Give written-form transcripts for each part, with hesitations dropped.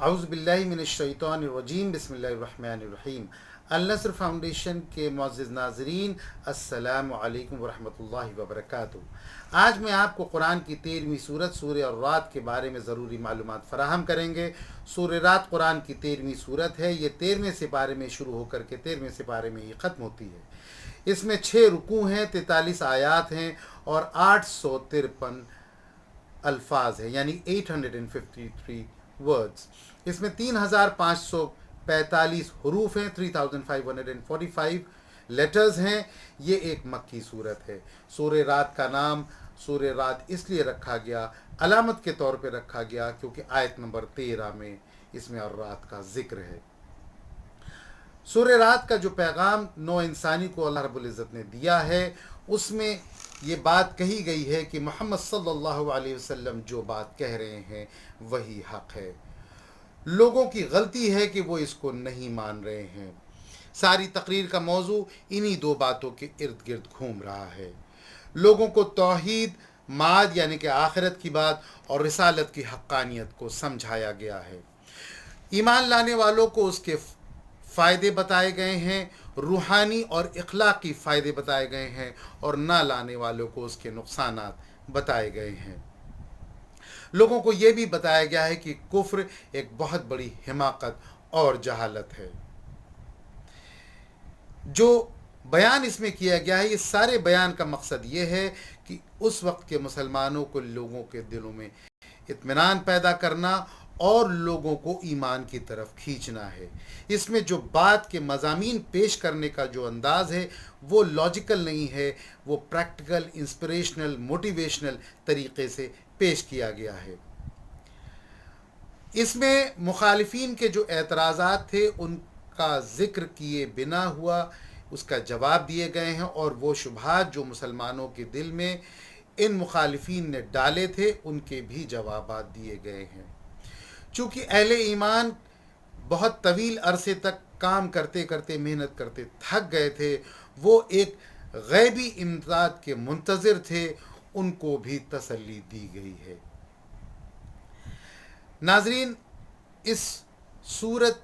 अऊज़ु बिल्लाहि मिनश्शैतानिर्रजीम बिस्मिल्लाहिर्रहमानिर्रहीम। अल-नस्र फाउंडेशन के मुअज़्ज़िज़ नाज़रीन, अस्सलामु अलैकुम वरहमतुल्लाहि वबरकातुहू। आज मैं आपको कुरान की 13वीं सूरत सूरह अर्राद के बारे में ज़रूरी मालूमात फ़राहम करेंगे। सूरह रात कुरान की 13वीं सूरत है। ये 13वें सिपारे में शुरू होकर के 13वें सिपारे में ही ख़त्म होती है। इसमें 6 रुकू हैं, 43 आयात हैं और 853 अल्फाज है, यानी 853 वर्ड्स। इसमें 3545 हरूफ हैं, 3545 लेटर्स हैं। ये एक मक्की सूरत है। सूरह रात का नाम सूरह रात इसलिए रखा गया, अलामत के तौर पे रखा गया, क्योंकि आयत नंबर 13 में इसमें और रात का जिक्र है। सूरह रात का जो पैगाम नौ इंसानी को अल्लाह रब्बुल इज़्ज़त ने दिया है, उसमें ये बात कही गई है कि मोहम्मद सल्लल्लाहु अलैहि वसल्लम जो बात कह रहे हैं वही हक़ है। लोगों की गलती है कि वो इसको नहीं मान रहे हैं। सारी तकरीर का मौजू इन्हीं दो बातों के इर्द गिर्द घूम रहा है। लोगों को तौहीद, माद यानी कि आखिरत की बात और रिसालत की हक्कानियत को समझाया गया है। ईमान लाने वालों को उसके फ़ायदे बताए गए हैं, रूहानी और इखलाकी फ़ायदे बताए गए हैं, और ना लाने वालों को उसके नुकसानात बताए गए हैं। लोगों को ये भी बताया गया है कि कुफ्र एक बहुत बड़ी हिमाकत और जहालत है। जो बयान इसमें किया गया है, ये सारे बयान का मकसद ये है कि उस वक्त के मुसलमानों को लोगों के दिलों में इत्मीनान पैदा करना और लोगों को ईमान की तरफ खींचना है। इसमें जो बात के मज़ामीन पेश करने का जो अंदाज़ है वो लॉजिकल नहीं है, वो प्रैक्टिकल, इंस्पिरेशनल, मोटिवेशनल तरीक़े से पेश किया गया है। इसमें मुखालिफिन के जो एतराज़ात थे उनका ज़िक्र किए बिना हुआ उसका जवाब दिए गए हैं, और वो शुबहात जो मुसलमानों के दिल में इन मुखालिफिन ने डाले थे उनके भी जवाबात दिए गए हैं। चूँकि अहले ईमान बहुत तवील अरसे तक काम करते करते, मेहनत करते थक गए थे, वो एक गैबी इमदाद के मुंतज़िर थे, उनको भी तसल्ली दी गई है। नाज़रीन, इस सूरत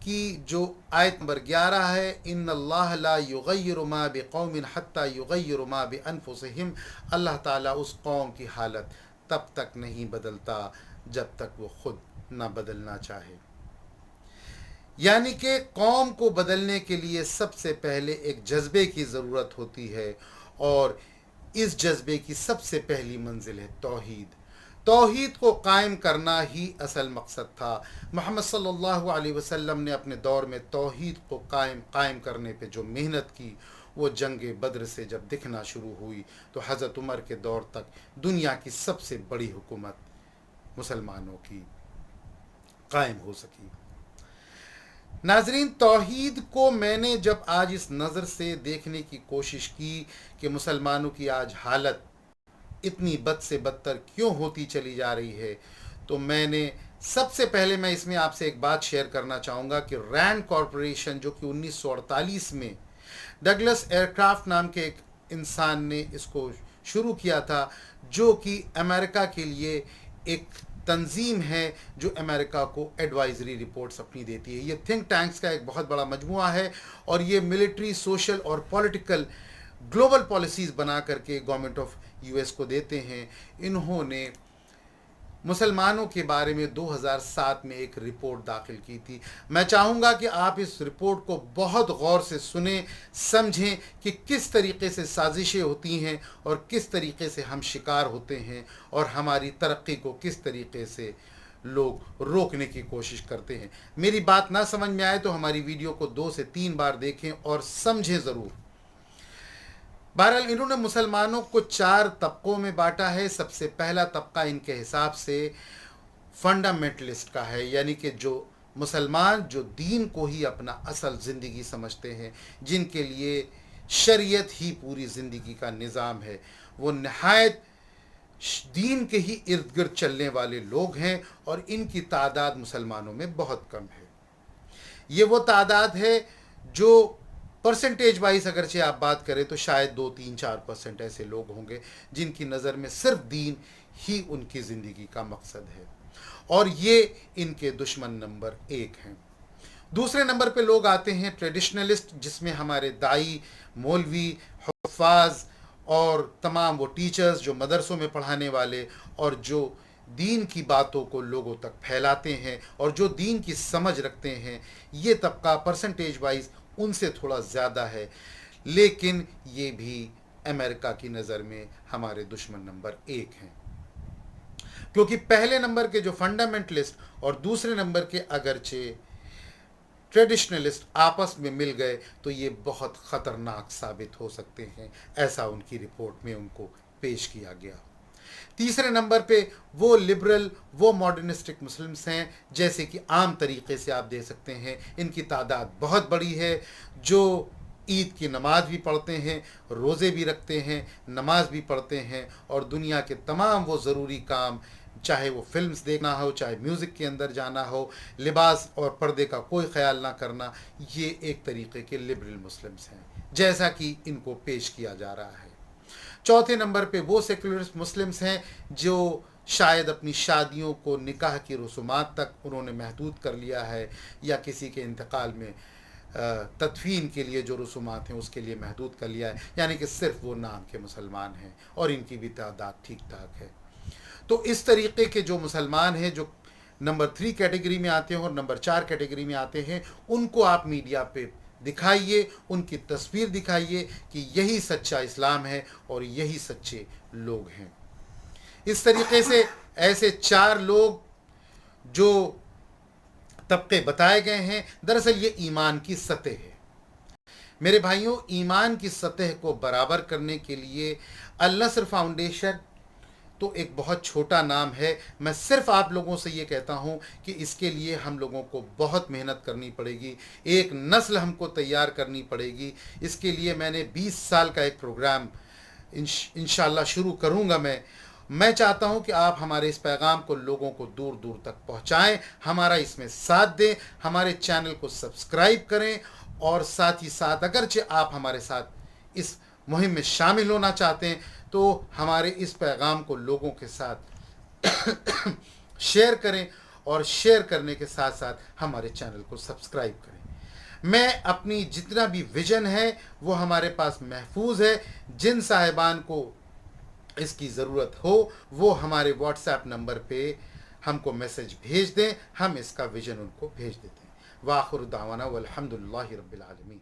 की जो आयत नंबर 11 है, इन्नल्लाह ला युग़य्यिरु मा बिक़ौमिन हत्ता युग़य्यिरु मा बिअन्फुसिहिम, अल्लाह ताला उस कौम की हालत तब तक नहीं बदलता जब तक वो ख़ुद ना बदलना चाहे। यानी कि कौम को बदलने के लिए सबसे पहले एक जज्बे की ज़रूरत होती है, और इस जज्बे की सबसे पहली मंजिल है तौहीद। तौहीद को कायम करना ही असल मकसद था। मोहम्मद सल्लल्लाहु अलैहि वसल्लम ने अपने दौर में तौहीद को कायम करने पे जो मेहनत की, वो जंग बद्र से जब दिखना शुरू हुई तो हज़रत उमर के दौर तक दुनिया की सबसे बड़ी हुकूमत मुसलमानों की कायम हो सकी। नाजरीन, तौहीद को मैंने जब आज इस नज़र से देखने की कोशिश की कि मुसलमानों की आज हालत इतनी बद से बदतर क्यों होती चली जा रही है, तो मैंने सबसे पहले मैं इसमें आपसे एक बात शेयर करना चाहूँगा कि रैंड कॉरपोरेशन, जो कि 1948 में डगलस एयरक्राफ्ट नाम के एक इंसान ने इसको शुरू किया था, जो कि अमेरिका के लिए एक तंजीम है जो अमेरिका को एडवाइजरी रिपोर्ट्स अपनी देती है। ये थिंक टैंक्स का एक बहुत बड़ा मजमुआ है, और ये मिलिट्री, सोशल और पॉलिटिकल ग्लोबल पॉलिसीज़ बना करके गवर्नमेंट ऑफ यूएस को देते हैं। इन्होंने मुसलमानों के बारे में 2007 में एक रिपोर्ट दाखिल की थी। मैं चाहूँगा कि आप इस रिपोर्ट को बहुत गौर से सुने, समझें कि किस तरीक़े से साजिशें होती हैं और किस तरीक़े से हम शिकार होते हैं, और हमारी तरक्की को किस तरीक़े से लोग रोकने की कोशिश करते हैं। मेरी बात ना समझ में आए तो हमारी वीडियो को 2 से 3 बार देखें और समझें ज़रूर। बहरहाल, इन्होंने मुसलमानों को 4 तबकों में बांटा है। सबसे पहला तबका इनके हिसाब से फंडामेंटलिस्ट का है, यानी कि जो मुसलमान जो दीन को ही अपना असल ज़िंदगी समझते हैं, जिनके लिए शरीयत ही पूरी ज़िंदगी का निज़ाम है, वो नहायत दीन के ही इर्द गिर्द चलने वाले लोग हैं, और इनकी तादाद मुसलमानों में बहुत कम है। ये वो तादाद है जो परसेंटेज वाइज अगरचे आप बात करें तो शायद 2-3-4% ऐसे लोग होंगे जिनकी नज़र में सिर्फ दीन ही उनकी ज़िंदगी का मकसद है। اور یہ ان کے دشمن نمبر 1 ہیں۔ دوسرے نمبر پہ لوگ آتے ہیں ٹریڈیشنلسٹ، جس میں ہمارے دائی، مولوی، حفاظ اور تمام وہ ٹیچرز جو مدرسوں میں پڑھانے والے اور جو دین کی باتوں کو لوگوں تک پھیلاتے ہیں اور جو دین کی سمجھ رکھتے ہیں، یہ طبقہ پرسنٹیج وائز ان سے تھوڑا زیادہ ہے، لیکن یہ بھی امریکہ کی نظر میں ہمارے دشمن نمبر 1 ہیں، کیونکہ پہلے نمبر کے جو فنڈامنٹلسٹ اور دوسرے نمبر کے اگرچہ ٹریڈیشنلسٹ آپس میں مل گئے تو یہ بہت خطرناک ثابت ہو سکتے ہیں، ایسا ان کی رپورٹ میں ان کو پیش کیا گیا۔ تیسرے نمبر پہ وہ لبرل، وہ ماڈرنسٹک مسلمس ہیں، جیسے کہ عام طریقے سے آپ دیکھ سکتے ہیں ان کی تعداد بہت بڑی ہے، جو عید کی نماز بھی پڑھتے ہیں، روزے بھی رکھتے ہیں، نماز بھی پڑھتے ہیں، اور دنیا کے تمام وہ ضروری کام، چاہے وہ فلمز دیکھنا ہو، چاہے میوزک کے اندر جانا ہو، لباس اور پردے کا کوئی خیال نہ کرنا، یہ ایک طریقے کے لبرل مسلمس ہیں، جیسا کہ ان کو پیش کیا جا رہا ہے۔ چوتھے نمبر پہ وہ سیکولرسٹ مسلمس ہیں جو شاید اپنی شادیوں کو نکاح کی رسومات تک انہوں نے محدود کر لیا ہے، یا کسی کے انتقال میں تدفین کے لیے جو رسومات ہیں اس کے لیے محدود کر لیا ہے، یعنی کہ صرف وہ نام کے مسلمان ہیں، اور ان کی بھی تعداد ٹھیک ٹھاک ہے۔ تو اس طریقے کے جو مسلمان ہیں جو نمبر 3 کیٹیگری میں آتے ہیں اور نمبر 4 کیٹیگری میں آتے ہیں، ان کو آپ میڈیا پہ دکھائیے، ان کی تصویر دکھائیے کہ یہی سچا اسلام ہے اور یہی سچے لوگ ہیں۔ اس طریقے سے ایسے 4 لوگ جو طبقے بتائے گئے ہیں، دراصل یہ ایمان کی سطح ہے۔ میرے بھائیوں، ایمان کی سطح کو برابر کرنے کے لیے النصر فاؤنڈیشن تو ایک بہت چھوٹا نام ہے۔ میں صرف آپ لوگوں سے یہ کہتا ہوں کہ اس کے لیے ہم لوگوں کو بہت محنت کرنی پڑے گی، ایک نسل ہم کو تیار کرنی پڑے گی۔ اس کے لیے میں نے 20 سال کا ایک پروگرام انشاءاللہ شروع کروں گا۔ میں چاہتا ہوں کہ آپ ہمارے اس پیغام کو لوگوں کو دور دور تک پہنچائیں، ہمارا اس میں ساتھ دیں، ہمارے چینل کو سبسکرائب کریں، اور ساتھ ہی ساتھ اگرچہ آپ ہمارے ساتھ اس مہم میں شامل ہونا چاہتے ہیں تو ہمارے اس پیغام کو لوگوں کے ساتھ شیئر کریں، اور شیئر کرنے کے ساتھ ساتھ ہمارے چینل کو سبسکرائب کریں۔ میں اپنی جتنا بھی ویژن ہے وہ ہمارے پاس محفوظ ہے۔ جن صاحبان کو اس کی ضرورت ہو وہ ہمارے واٹس ایپ نمبر پہ ہم کو میسج بھیج دیں، ہم اس کا ویژن ان کو بھیج دیتے ہیں۔ وآخر دعوانا والحمد للہ رب العالمین۔